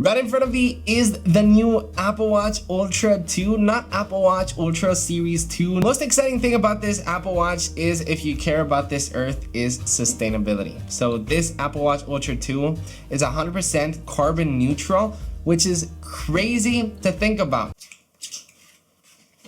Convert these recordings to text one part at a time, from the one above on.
Right in front of me is the new Apple Watch Ultra 2, not Apple Watch Ultra Series 2. The most exciting thing about this Apple Watch is, if you care about this earth, is sustainability. So this Apple Watch Ultra 2 is 100% carbon neutral, which is crazy to think about.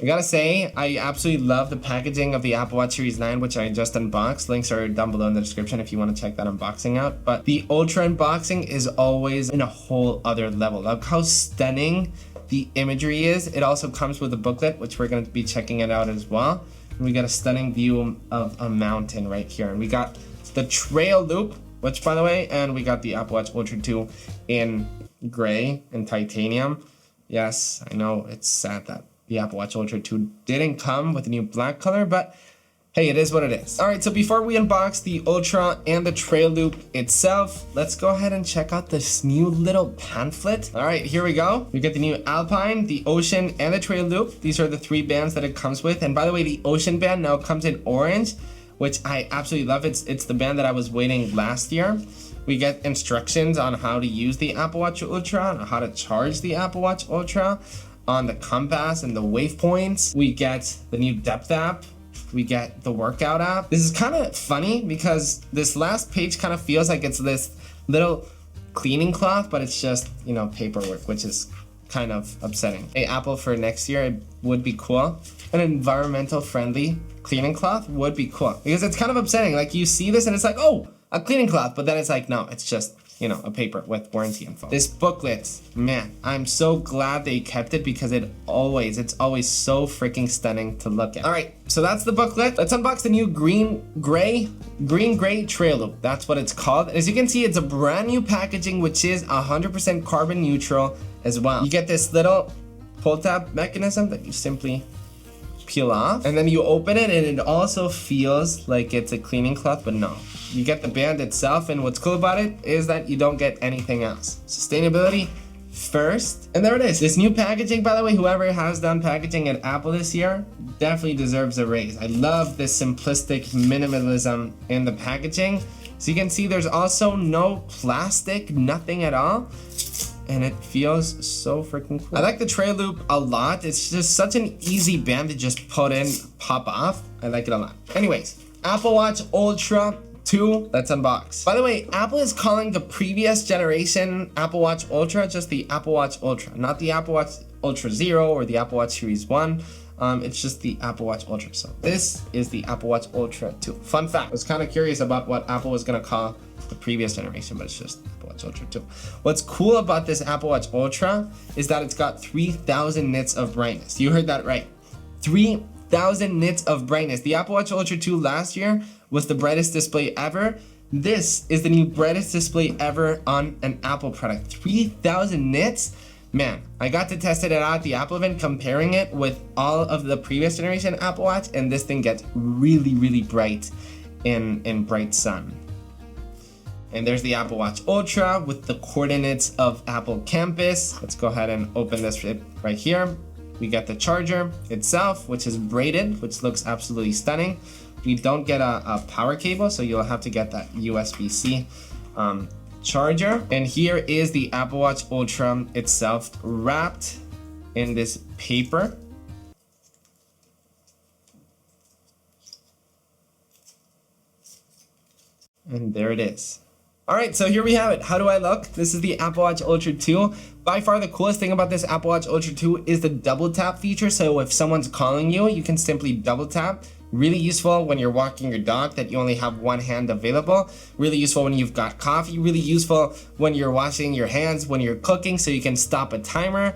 I gotta say, I absolutely love the packaging of the Apple Watch Series 9, which I just unboxed. Links are down below in the description if you want to check that unboxing out. But the Ultra unboxing is always in a whole other level. Look how stunning the imagery is. It also comes with a booklet, which we're going to be checking it out as well. And we got a stunning view of a mountain right here. And we got the trail loop, which, by the way, and we got the Apple Watch Ultra 2 in gray and titanium. Yes, I know it's sad that the Apple Watch Ultra 2 didn't come with a new black color, but hey, it is what it is. All right, so before we unbox the Ultra and the Trail Loop itself, let's go ahead and check out this new little pamphlet. All right, here we go. We get the new Alpine, the Ocean, and the Trail Loop. These are the 3 bands that it comes with. And by the way, the Ocean band now comes in orange, which I absolutely love. It's the band that I was waiting last year. We get instructions on how to use the Apple Watch Ultra, and how to charge the Apple Watch Ultra, on the compass and the waypoints. We get the new depth app. We get the workout app. This is kind of funny because this last page kind of feels like it's this little cleaning cloth, but it's just, you know, paperwork, which is kind of upsetting. Hey, Apple, for next year, it would be cool. An environmental friendly cleaning cloth would be cool, because it's kind of upsetting. Like, you see this and it's like, oh, a cleaning cloth, but then it's like, no, it's just, you know, a paper with warranty info. This booklet, man, I'm so glad they kept it, because it's always so freaking stunning to look at. All right, so that's the booklet. Let's unbox the new green gray Trail Loop. That's what it's called. As you can see, it's a brand new packaging, which is 100% carbon neutral as well. You get this little pull tab mechanism that you simply peel off, and then you open it, and it also feels like it's a cleaning cloth, but no. You get the band itself, and what's cool about it is that you don't get anything else. Sustainability first, and there it is. This new packaging, by the way, whoever has done packaging at Apple this year definitely deserves a raise. I love this simplistic minimalism in the packaging. So you can see there's also no plastic, nothing at all. And it feels so freaking cool. I like the Trail Loop a lot. It's just such an easy band to just put in, pop off. I like it a lot. Anyways, Apple Watch Ultra 2, let's unbox. By the way, Apple is calling the previous generation Apple Watch Ultra just the Apple Watch Ultra, not the Apple Watch Ultra 0 or the Apple Watch Series 1. It's just the Apple Watch Ultra. So this is the Apple Watch Ultra 2. Fun fact, I was kind of curious about what Apple was gonna call the previous generation, but it's just Apple Watch Ultra 2. What's cool about this Apple Watch Ultra is that it's got 3000 nits of brightness. You heard that right. 3000 nits of brightness. The Apple Watch Ultra 2 last year was the brightest display ever. This is the new brightest display ever on an Apple product. 3000 nits. Man, I got to test it out at the Apple event, comparing it with all of the previous generation Apple Watch, and this thing gets really, really bright in bright sun. And there's the Apple Watch Ultra with the coordinates of Apple Campus. Let's go ahead and open this right here. We get the charger itself, which is braided, which looks absolutely stunning. We don't get a power cable, so you'll have to get that USB-C charger. And here is the Apple Watch Ultra itself, wrapped in this paper. And there it is. All right, so here we have it. How do I look? This is the Apple Watch Ultra 2. By far the coolest thing about this Apple Watch Ultra 2 is the double tap feature. So if someone's calling you, you can simply double tap. Really useful when you're walking your dog, that you only have one hand available. Really useful when you've got coffee. Really useful when you're washing your hands, when you're cooking, so you can stop a timer.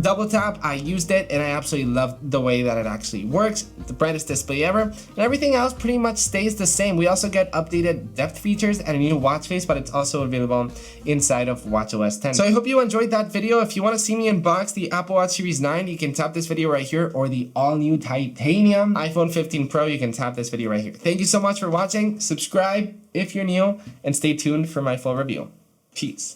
Double tap, I used it and I absolutely love the way that it actually works. The brightest display ever, and everything else pretty much stays the same. We also get updated depth features and a new watch face, but it's also available inside of watchOS 10. So I hope you enjoyed that video. If you want to see me unbox the Apple Watch Series 9, you can tap this video right here, or the all-new titanium iPhone 15 Pro, you can tap this video right here. Thank you so much for watching. Subscribe if you're new, and stay tuned for my full review. Peace.